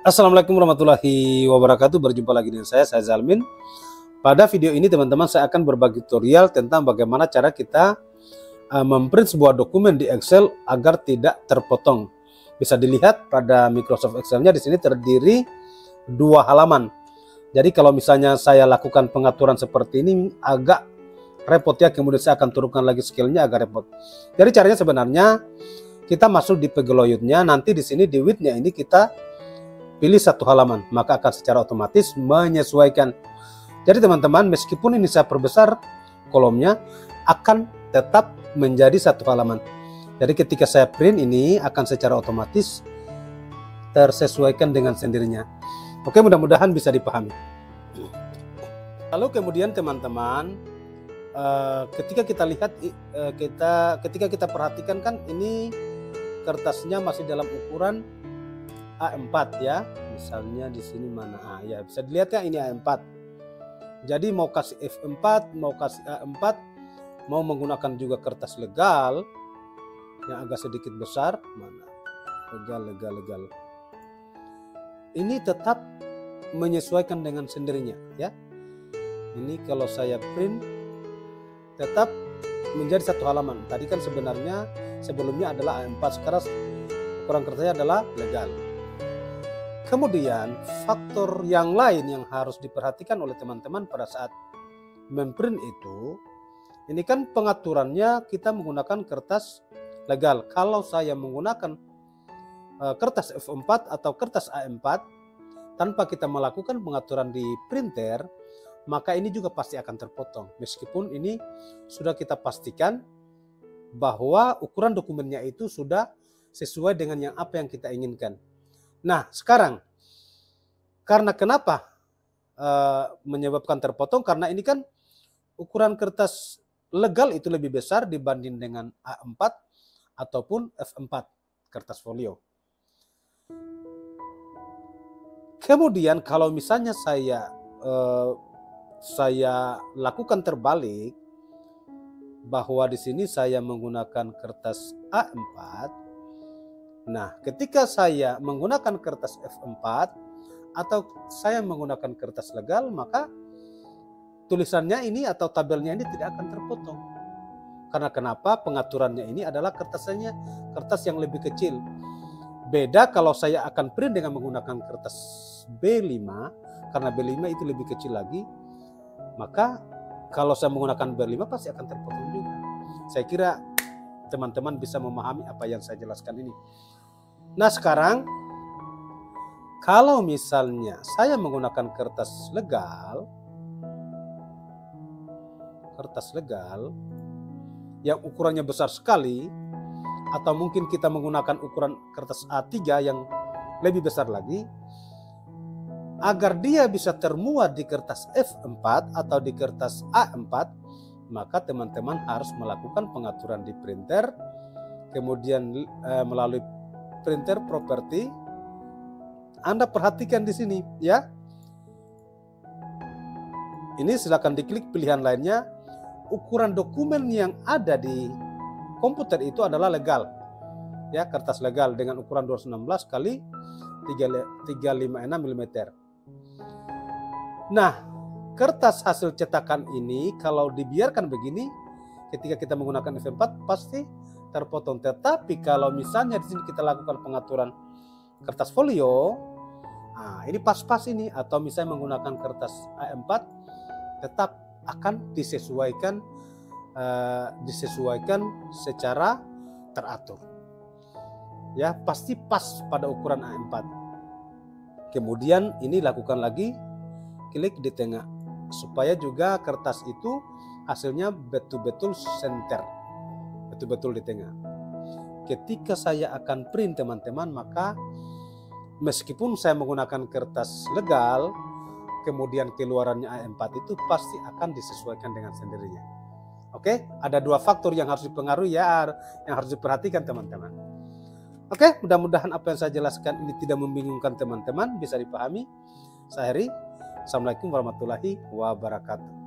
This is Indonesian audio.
Assalamualaikum warahmatullahi wabarakatuh. Berjumpa lagi dengan saya Zalmin. Pada video ini teman-teman saya akan berbagi tutorial tentang bagaimana cara kita memprint sebuah dokumen di Excel agar tidak terpotong. Bisa dilihat pada Microsoft Excel-nya di sini terdiri 2 halaman. Jadi kalau misalnya saya lakukan pengaturan seperti ini agak repot ya, kemudian saya akan turunkan lagi scale-nya agak repot. Jadi caranya sebenarnya kita masuk di Pegloyut-nya, nanti di sini di width-nya ini kita pilih 1 halaman, maka akan secara otomatis menyesuaikan. Jadi teman-teman, meskipun ini saya perbesar kolomnya, akan tetap menjadi 1 halaman. Jadi ketika saya print ini akan secara otomatis tersesuaikan dengan sendirinya. Oke, mudah-mudahan bisa dipahami. Lalu kemudian teman-teman, ketika kita lihat, ketika kita perhatikan kan ini kertasnya masih dalam ukuran A4 ya, misalnya di sini mana ya, bisa dilihat ya, ini A4. Jadi mau kasih F4, mau kasih A4, mau menggunakan juga kertas legal yang agak sedikit besar, mana legal. Ini tetap menyesuaikan dengan sendirinya ya. Ini kalau saya print tetap menjadi 1 halaman. Tadi kan sebenarnya sebelumnya adalah A4, sekarang ukuran kertasnya adalah legal. Kemudian faktor yang lain yang harus diperhatikan oleh teman-teman pada saat memprint itu, ini kan pengaturannya kita menggunakan kertas legal. Kalau saya menggunakan kertas F4 atau kertas A4 tanpa kita melakukan pengaturan di printer, maka ini juga pasti akan terpotong. Meskipun ini sudah kita pastikan bahwa ukuran dokumennya itu sudah sesuai dengan apa yang kita inginkan. Nah sekarang, karena kenapa menyebabkan terpotong? Karena ini kan ukuran kertas legal itu lebih besar dibanding dengan A4 ataupun F4 kertas folio. Kemudian kalau misalnya saya lakukan terbalik, bahwa di sini saya menggunakan kertas A4. Nah, ketika saya menggunakan kertas F4 atau saya menggunakan kertas legal, maka tulisannya ini atau tabelnya ini tidak akan terpotong. Karena kenapa? Pengaturannya ini adalah kertas yang lebih kecil. Beda kalau saya akan print dengan menggunakan kertas B5, karena B5 itu lebih kecil lagi, maka kalau saya menggunakan B5 pasti akan terpotong juga. Saya kira teman-teman bisa memahami apa yang saya jelaskan ini. Nah sekarang, kalau misalnya saya menggunakan kertas legal yang ukurannya besar sekali, atau mungkin kita menggunakan ukuran kertas A3 yang lebih besar lagi, agar dia bisa termuat di kertas F4 atau di kertas A4, maka teman-teman harus melakukan pengaturan di printer, kemudian melalui printer property. Anda perhatikan di sini ya. Ini silakan diklik pilihan lainnya. Ukuran dokumen yang ada di komputer itu adalah legal. Ya, kertas legal dengan ukuran 216 kali 356 mm. Nah, kertas hasil cetakan ini kalau dibiarkan begini, ketika kita menggunakan F4 pasti terpotong. Tetapi kalau misalnya di sini kita lakukan pengaturan kertas folio, nah ini pas-pas ini, atau misalnya menggunakan kertas A4, tetap akan disesuaikan secara teratur. Ya, pasti pas pada ukuran A4. Kemudian ini lakukan lagi, klik di tengah supaya juga kertas itu hasilnya betul-betul center, betul-betul di tengah. Ketika saya akan print teman-teman, maka meskipun saya menggunakan kertas legal, kemudian keluarannya A4 itu pasti akan disesuaikan dengan sendirinya. Oke, ada 2 faktor yang harus dipengaruhi ya, yang harus diperhatikan teman-teman. Oke, mudah-mudahan apa yang saya jelaskan ini tidak membingungkan teman-teman, bisa dipahami. Saya Heri, Assalamualaikum warahmatullahi wabarakatuh.